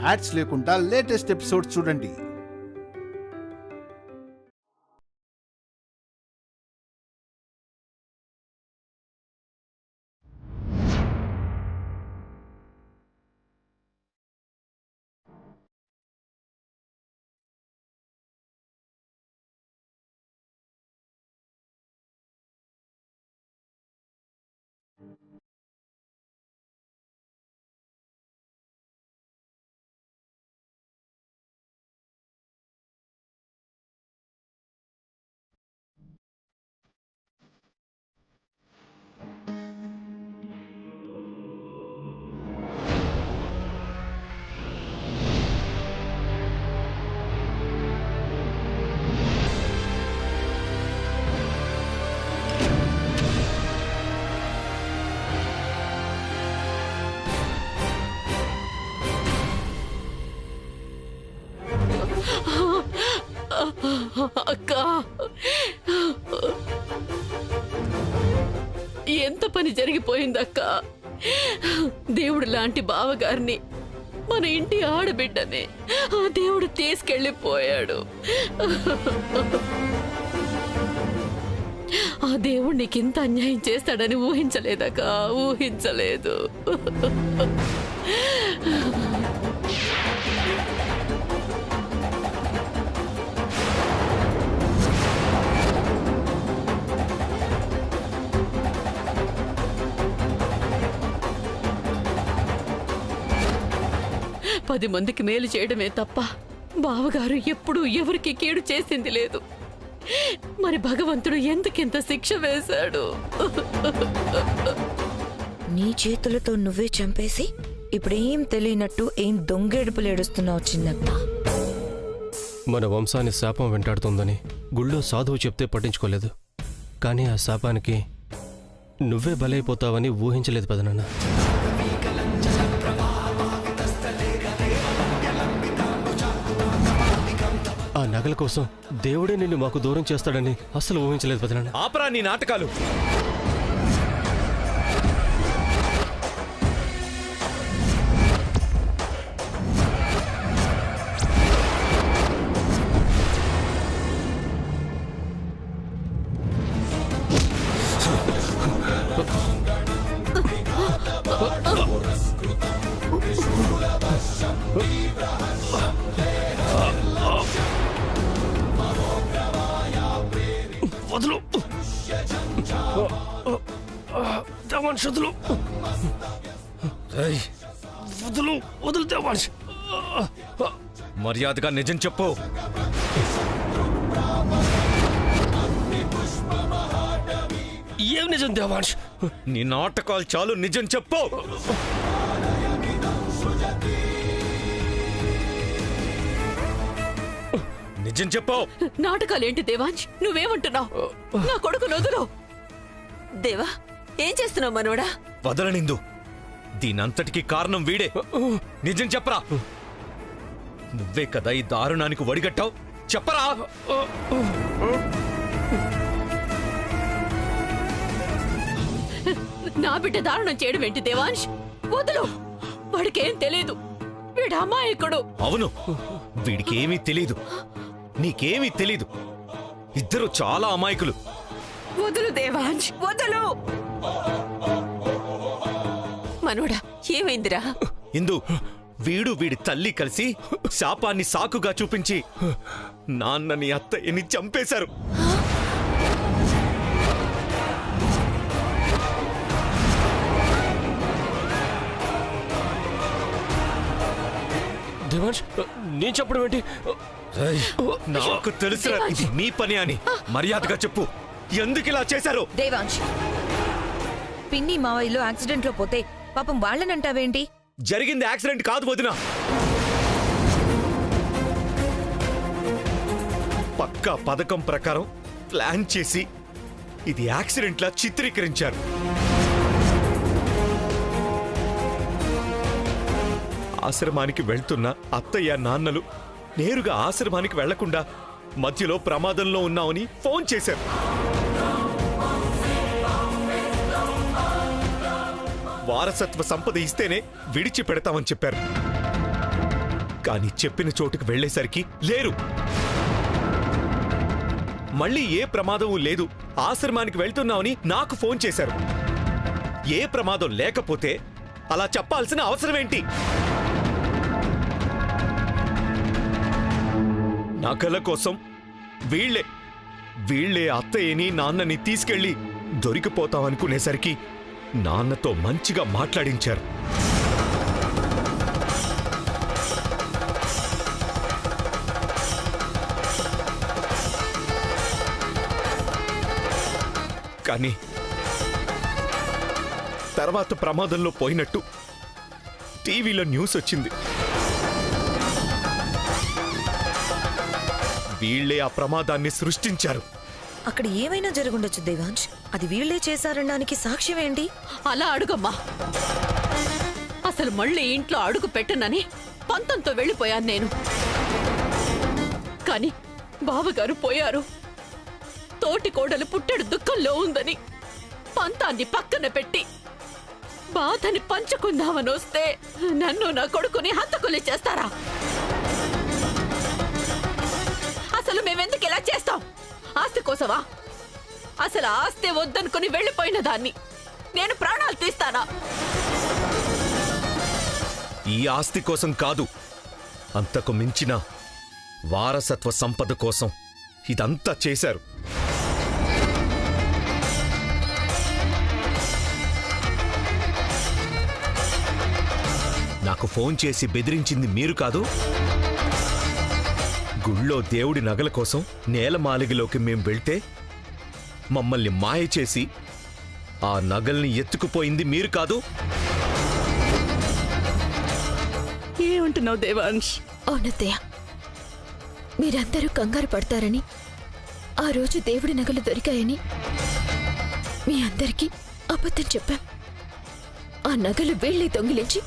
Ads లేకుండా latest episodes చూడండి. అక్క, ఎంత పని జరిగిపోయిందక్క. దేవుడు లాంటి బావగారిని, మన ఇంటి ఆడబిడ్డని ఆ దేవుడు తీసుకెళ్ళిపోయాడు. ఆ దేవుడు నీకింత అన్యాయం చేస్తాడని ఊహించలేదక్క, ఊహించలేదు. 10 మందికి మేలు చేయడమే తప్ప బావగారు ఎప్పుడూ ఎవరికి కీడు చేసింది లేదు. మరి భగవంతుడు ఎందుకింత శిక్ష వేశాడు? నీ చేతులతో నువ్వే చంపేసి ఇప్పుడేం తెలియనట్టు ఏం దొంగేడుపులు ఏడుస్తున్నావు చిన్నత్త. మన వంశాన్ని శాపం వెంటాడుతుందని గుళ్ళో సాధువు చెప్తే పట్టించుకోలేదు. కానీ ఆ శాపానికి నువ్వే బలైపోతావని ఊహించలేదు పెదనాన్న. ఆ నగల కోసం దేవుడే నిన్ను మాకు దూరం చేస్తాడని అస్సలు ఊహించలేదు పెదనాన్న. ఆపరా నీ నాటకాలు. వదులు దేవాన్ష్, వదులు వదులు వదులు దేవాన్ష్. మర్యాదగా నిజం చెప్పు. ఏం నిజం దేవాన్ష్? నీ నాటకాలు చాలు, నిజం చెప్పు. నిజం చెప్పు. నాటకాలేంటి దేవాంశ్? నువ్వేమంటున్నావు? నా కొడుకు వదులు. దేవా, ఏం చేస్తున్నావు మనోడా? వదలనిందు. దీనంతటికి కారణం వీడే. నిజం చెప్పరా. నువ్వే కదా ఈ దారుణానికి వడిగట్టావు. చెప్పరా. నా బిడ్డ దారుణం చేయడం ఏంటి దేవాంశ్? వదులు. వాడికేం తెలీదు. వీడు అమాయకుడు. అవును, వీడికి ఏమీ తెలీదు, నీకేమీ తెలీదు. ఇద్దరు చాలా అమాయకులు. వదులు దేవాంశ్, వదులు. మనోడా, ఏమైందిరా? ఇందు, వీడు వీడి తల్లి కలిసి శాపాన్ని సాకుగా చూపించి నాన్నని అత్తయ్యని చంపేశారు. దేవాన్ష్, నేను చెప్పడం ఏంటి? నాకు తెలుసురా ఇది మీ పని అని. మర్యాదగా చెప్పు, ఎందుకు ఇలా చేశారు? దేవాంశ్, పిన్ని మావయ్యలో యాక్సిడెంట్ లో పోతే పాపం వాళ్ళనంటావేంటి? జరిగింది యాక్సిడెంట్ కాదు వదినా. పక్కా పథకం ప్రకారం ప్లాన్ చేసి ఇది యాక్సిడెంట్ లా చిత్రీకరించారు. ఆశ్రమానికి వెళ్తున్న అత్తయ్య నాన్నలు నేరుగా ఆశ్రమానికి వెళ్లకుండా మధ్యలో ప్రమాదంలో ఉన్నామని ఫోన్ చేశారు. వారసత్వ సంపద ఇస్తేనే విడిచి పెడతామని చెప్పారు. కానీ చెప్పిన చోటుకు వెళ్లేసరికి లేరు. మళ్ళీ ఏ ప్రమాదం లేదు, ఆశ్రమానికి వెళ్తున్నామని నాకు ఫోన్ చేశారు. ఏ ప్రమాదం లేకపోతే అలా చెప్పాల్సిన అవసరమేంటి? నగల కోసం వీళ్లే అత్తయ్యని నాన్నని తీసుకెళ్లి దొరికిపోతామనుకునేసరికి నాన్నతో మంచిగా మాట్లాడించారు. కానీ తర్వాత ప్రమాదంలో పోయినట్టు టీవీలో న్యూస్ వచ్చింది. వీళ్లే ఆ ప్రమాదాన్ని సృష్టించారు. అక్కడ ఏమైనా జరుగుండొచ్చు దేవాంశ్. అది వీళ్లే చేశారనడానికి సాక్ష్యం ఏంటి? అలా అడుగమ్మా. అసలు మళ్ళీ ఇంట్లో అడుగు పెట్టనని పంతంతో వెళ్ళిపోయాను నేను. కానీ బావగారు పోయారు. తోటి కోడలు పుట్టెడు దుఃఖంలో ఉందని పంతాన్ని పక్కన పెట్టి బాధని పంచుకుందామని వస్తే నన్ను నా కొడుకుని హంతకులు చేస్తారా? అసలు మేమెందుకు ఇలా చేస్తాం? ఆస్తి కోసమా? అసలు ఆస్తి వద్దనుకుని వెళ్ళిపోయిన దాన్ని నేను ప్రాణాలు తీస్తానా? ఈ ఆస్తి కోసం కాదు, అంతకు మించిన వారసత్వ సంపద కోసం ఇదంతా చేశారు. నాకు ఫోన్ చేసి బెదిరించింది మీరు కాదు. గుళ్ళో దేవుడి నగల కోసం నేలమాలిగలోకి మేం వెళ్తే మమ్మల్ని మాయ చేసి ఆ నగల్ని ఎత్తుకుపోయింది మీరు కాదు. ఏమంటున్నావు దేవాంశ్? అవునత్తయ్య, మీరందరూ కంగారు పడతారని, ఆ రోజు దేవుడి నగలు దొరికాయని మీ అందరికీ అబద్ధం చెప్పాం. ఆ నగలు వీళ్ళే దొంగిలించి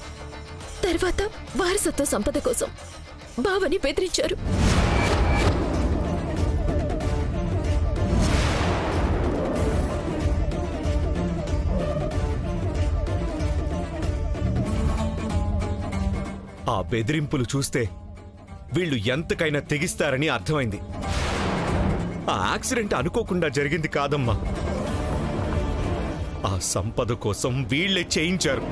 తర్వాత వారసత్వ సంపద కోసం బావని బెదిరించారు. ఆ బెదిరింపులు చూస్తే వీళ్ళు ఎంతకైనా తెగిస్తారని అర్థమైంది. ఆ యాక్సిడెంట్ అనుకోకుండా జరిగింది కాదమ్మా. ఆ సంపద కోసం వీళ్లే చేయించారు.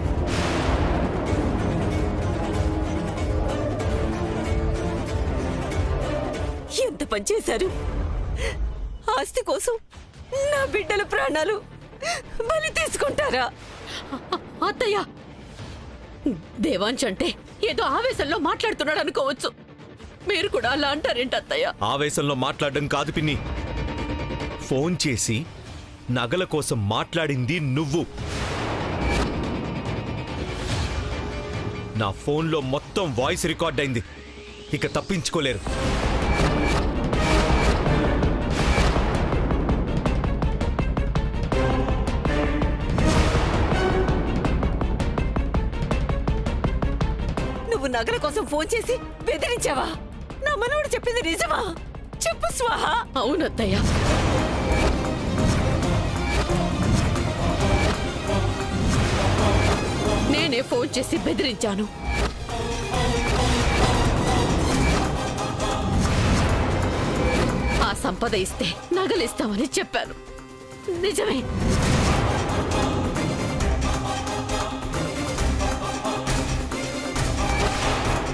ఎంత పని చేశారు? ఆస్తి కోసం నా బిడ్డల ప్రాణాలు బలి తీసుకుంటారా? అత్తయ్య, దేవాంశ్ అంటే ఏదో ఆవేశంలో మాట్లాడుతున్నాడు అనుకోవచ్చు. మీరు కూడా అలా అంటారేంటి అత్తయ్య? ఆవేశంలో మాట్లాడడం కాదు పిన్ని. ఫోన్ చేసి నగల కోసం మాట్లాడింది నువ్వు. నా ఫోన్లో మొత్తం వాయిస్ రికార్డ్ అయింది. ఇక తప్పించుకోలేరు. నువ్వు నగల కోసం ఫోన్ చేసి బెదిరించావా? నా మనవడు చెప్పింది నిజమా? చెప్పు స్వాహ. అవునత్తయ్య. నేనే ఫోన్ చేసి బెదిరించాను. ఆ సంపద ఇస్తే నగలిస్తామని చెప్పాను. నిజమే.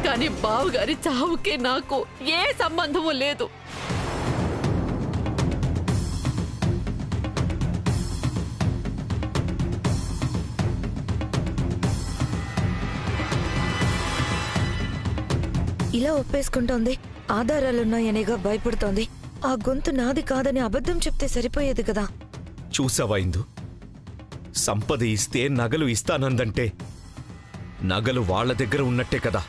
కానీ బావగారి చావుకి నాకు ఏ సంబంధము లేదు. ఇలా ఒప్పేసుకుంటోంది. ఆధారాలున్నాయనేగా భయపడుతోంది. ఆ గొంతు నాది కాదని అబద్ధం చెప్తే సరిపోయేది కదా. చూసావా ఇందు? సంపద ఇస్తే నగలు ఇస్తానందంటే నగలు వాళ్ళ దగ్గర ఉన్నట్టే కదా.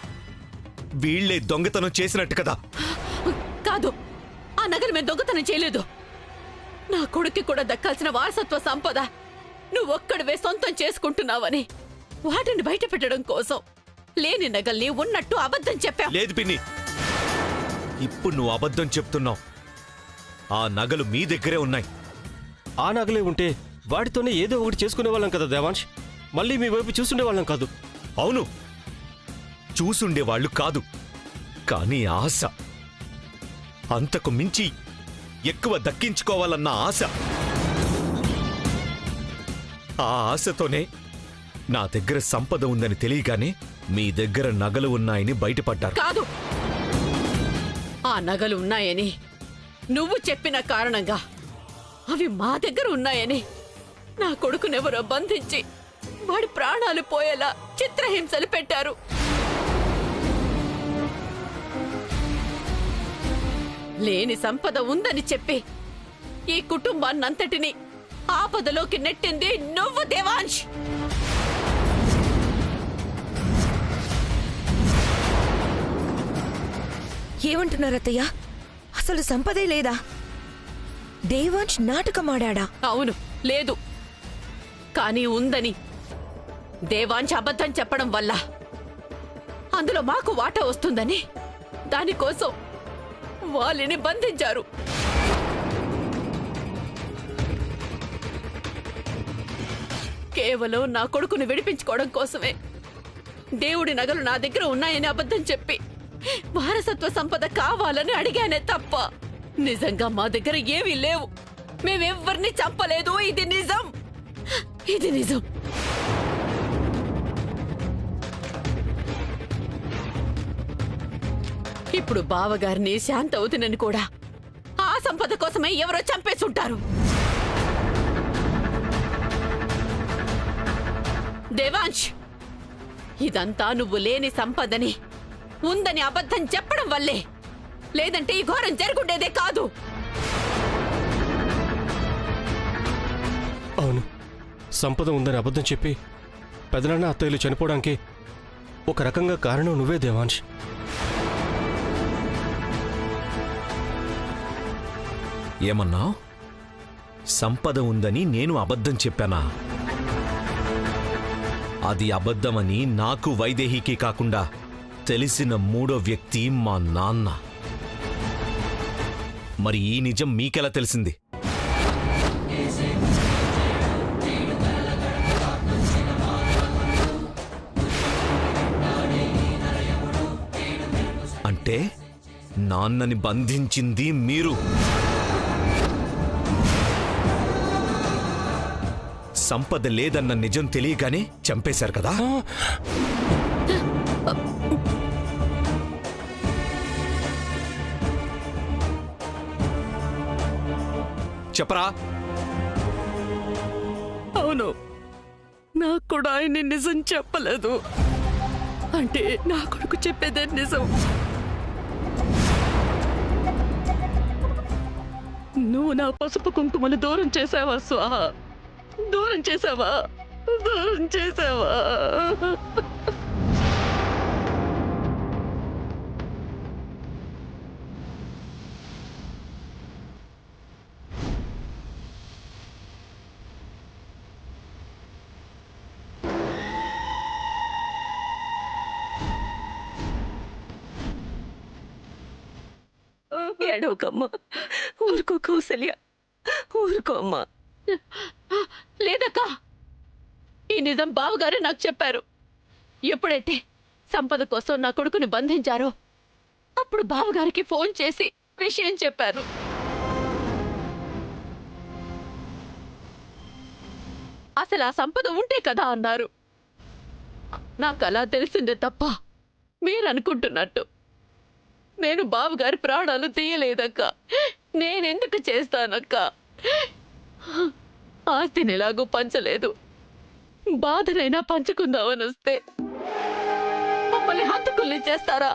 వీళ్లే దొంగతనం చేసినట్టు కదా. కాదు, ఆ నగలు మేము దొంగతనం చేయలేదు. నా కొడుక్కి కూడా దక్కాల్సిన వారసత్వ సంపద నువ్వొక్కడివే సొంతం చేసుకుంటున్నావని వాటిని బయట పెట్టడం కోసం లేని నగల్ని ఉన్నట్టు అబద్ధం చెప్పావు. లేదు పిన్ని, ఇప్పుడు నువ్వు అబద్ధం చెప్తున్నావు. ఆ నగలు మీ దగ్గరే ఉన్నాయి. ఆ నగలే ఉంటే వాటితోనే ఏదో ఒకటి చేసుకునేవాళ్ళం కదా దేవాంశ్. మళ్ళీ మీ వైపు చూసుండేవాళ్ళం కాదు. అవును, చూసుండేవాళ్లు కాదు. కానీ ఆశ, అంతకు మించి ఎక్కువ దక్కించుకోవాలన్న ఆశ, ఆ ఆశతోనే నా దగ్గర సంపద ఉందని తెలియగానే మీ దగ్గర నగలు ఉన్నాయని బయటపడ్డారు. కాదు, ఆ నగలు ఉన్నాయని నువ్వు చెప్పిన కారణంగా అవి మా దగ్గర ఉన్నాయని నా కొడుకునెవరో బంధించి వాడి ప్రాణాలు పోయేలా చిత్రహింసలు పెట్టారు. లేని సంపద ఉందని చెప్పి ఈ కుటుంబాన్నంతటినీ ఆపదలోకి నెట్టింది నువ్వు దేవాంశ్. ఏమంటున్నారు అత్తయ్య? అసలు సంపదే లేదా? దేవాంశ్ నాటకమాడా? అవును, లేదు. కానీ ఉందని దేవాంశ్ అబద్ధం చెప్పడం వల్ల అందులో మాకు వాటా వస్తుందని దానికోసం వాళ్ళని బంధించారు. కేవలం నా కొడుకుని విడిపించుకోవడం కోసమే దేవుడి నగలు నా దగ్గర ఉన్నాయని అబద్ధం చెప్పి వారసత్వ సంపద కావాలని అడిగానే తప్ప నిజంగా మా దగ్గర ఏమీ లేవు. మేమెవ్వరిని చంపలేదు. ఇది నిజం, ఇది నిజం. ఇప్పుడు బావగారిని శాంతవతినని కూడా ఆ సంపద కోసమే ఎవరో చంపేసుంటారు. దేవాంశ్, ఇదంతా నువ్వు లేని సంపదని ఉందని అబద్ధం చెప్పడం వల్లే, లేదంటే ఈ ఘోరం జరుగుండేదే కాదు. అవును, సంపద ఉందని అబద్ధం చెప్పి పెదనాన్న అత్తయ్యలు చనిపోవడానికి ఒక రకంగా కారణం నువ్వే దేవాంశ్. ఏమన్నావ్? సంపద ఉందని నేను అబద్ధం చెప్పానా? అది అబద్ధమని నాకు వైదేహికి కాకుండా తెలిసిన మూడో వ్యక్తి మా నాన్న. మరి ఈ నిజం మీకెలా తెలిసింది? అంటే నాన్నని బంధించింది మీరు. సంపద లేదన్న నిజం తెలియగానే చంపేశారు కదా? చెప్పరా? అవును, నాకు కూడా ఆయన్ని నిజం చెప్పలేదు. అంటే నా కొడుకు చెప్పేదే నిజం. నువ్వు నా పసుపు కుంకుమలు దూరం చేసావా స్వాహ? దూరం చేసావా? దూరం చేసావా? ఏడవకమ్మా, ఊరుకో కౌసల్య, ఊరుకోమ్మా. లేదక్క, ఈ నిజం బావగారే నాకు చెప్పారు. ఎప్పుడైతే సంపద కోసం నా కొడుకుని బంధించారో అప్పుడు బావగారికి ఫోన్ చేసి విషయం చెప్పారు. అసలు ఆ సంపద ఉంటే కదా అన్నారు. నాకు అలా తెలిసిందే తప్ప మీరు అనుకుంటున్నట్టు నేను బావగారి ప్రాణాలు తీయలేదక్క. నేనెందుకు చేస్తానక్క? ఆస్తిని ఎలాగూ పంచలేదు, బాధనైనా పంచుకుందామని వస్తే మమ్మల్ని హత్తుకుల్ని చేస్తారా?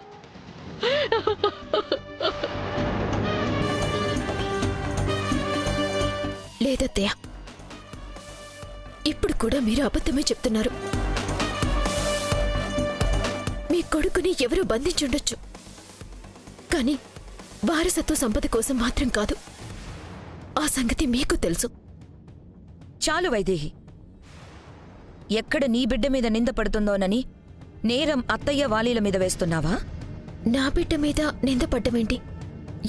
లేదత్తయ్య, ఇప్పుడు కూడా మీరు అబద్ధమే చెప్తున్నారు. మీ కొడుకుని ఎవరో బంధించుండొచ్చు, కానీ వారసత్వ సంపద కోసం మాత్రం కాదు. ఆ సంగతి మీకు తెలుసు. చాలు వైదేహి, ఎక్కడ నీ బిడ్డ మీద నింద పడుతుందోనని నేరం అత్తయ్య వాలీల మీద వేస్తున్నావా? నా బిడ్డ మీద నింద పడ్డమేంటి?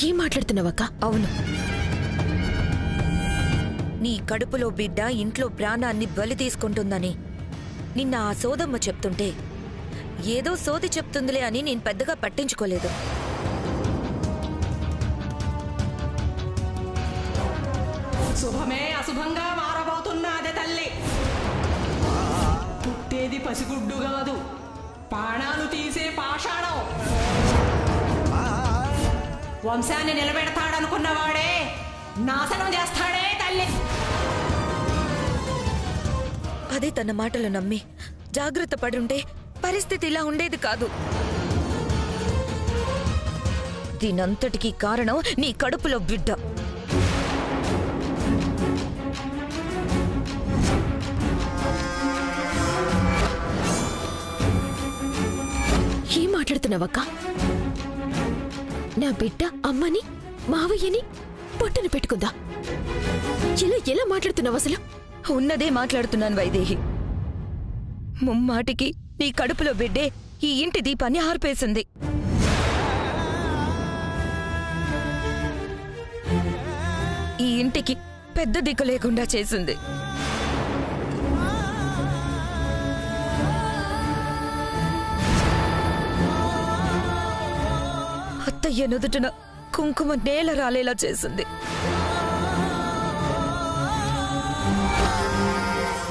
ఏం మాట్లాడుతున్నావక్క? అవును, నీ కడుపులో బిడ్డ ఇంట్లో ప్రాణాన్ని బలి తీసుకుంటుందని నిన్న ఆ సోదమ్మ చెప్తుంటే ఏదో సోది చెప్తుందిలే అని నేను పెద్దగా పట్టించుకోలేదు. శుభమే అశుభంగా మారబోతున్నది తల్లి. పుట్టేది పసిగుడ్డు కాదు, ప్రాణాలు తీసే పాషాణం. వంశాన్ని నిలబెడతాడనుకున్నవాడే నాశనం చేస్తాడే తల్లి. అదే తన మాటలు నమ్మి జాగ్రత్త పడుంటే పరిస్థితి ఇలా ఉండేది కాదు. దీనంతటికీ కారణం నీ కడుపులో బిడ్డ. ఏం మాట్లాడుతున్నావక్క? నా బిడ్డ అమ్మని మావయ్యని పొట్టను పెట్టుకుందా? ఎలా మాట్లాడుతున్నావు అసలు? ఉన్నదే మాట్లాడుతున్నాను వైదేహి. ముమ్మాటికి నీ కడుపులో బిడ్డే ఈ ఇంటి దీపాన్ని ఆర్పేసింది. ఈ ఇంటికి పెద్ద దిక్కు లేకుండా చేసింది. అత్తయ్య నుదుటిన కుంకుమ నేల రాలేలా చేసింది.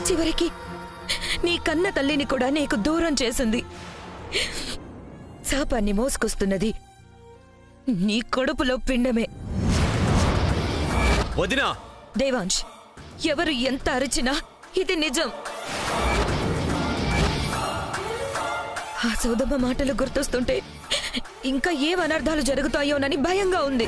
చివరికి నీ కన్న తల్లిని కూడా నీకు దూరం చేసింది. శాపాన్ని మోసుకొస్తున్నది నీ కడుపులో పిండమే. వదినా! దేవాంశ్, ఎవరు ఎంత అరిచినా ఇది నిజం. ఆ సౌదమ్మ మాటలు గుర్తొస్తుంటే ఇంకా ఏం అనర్థాలు జరుగుతాయోనని భయంగా ఉంది.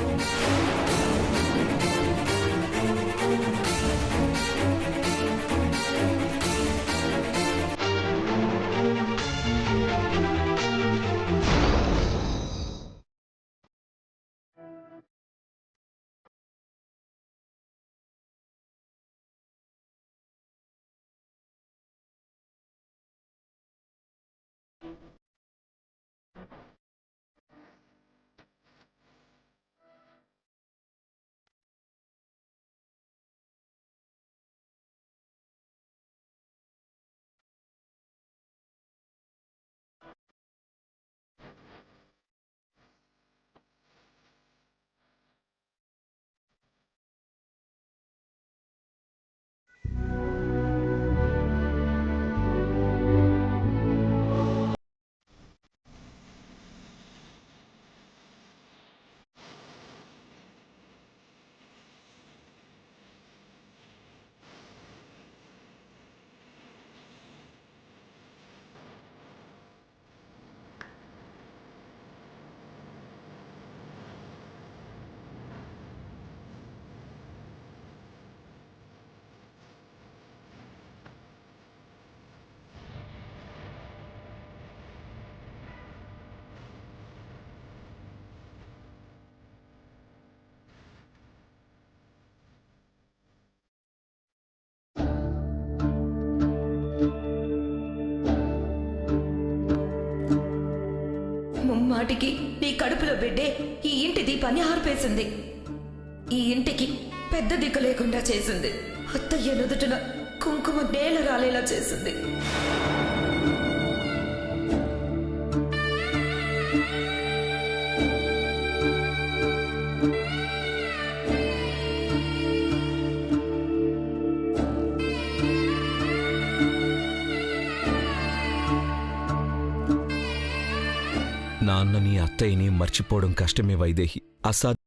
ముమ్మాటికి నీ కడుపులో బిడ్డే ఈ ఇంటి దీపాన్ని ఆర్పేసింది. ఈ ఇంటికి పెద్ద దిక్కు లేకుండా చేసింది. అత్తయ్య నుదుటిన కుంకుమ నేల రాలేలా చేసింది. నాన్నని అత్తయ్యని మర్చిపోవడం కష్టమే వైదేహి. అసాధ్యం.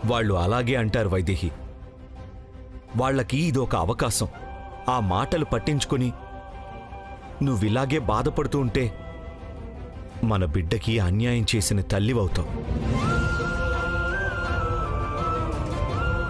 వాళ్ళు అలాగే అంటారు వైదేహి. వాళ్ళకి ఇదొక అవకాశం. ఆ మాటలు పట్టించుకొని నువ్విలాగే బాధపడుతూ ఉంటే మన బిడ్డకి అన్యాయం చేసిన తల్లివవుతావు.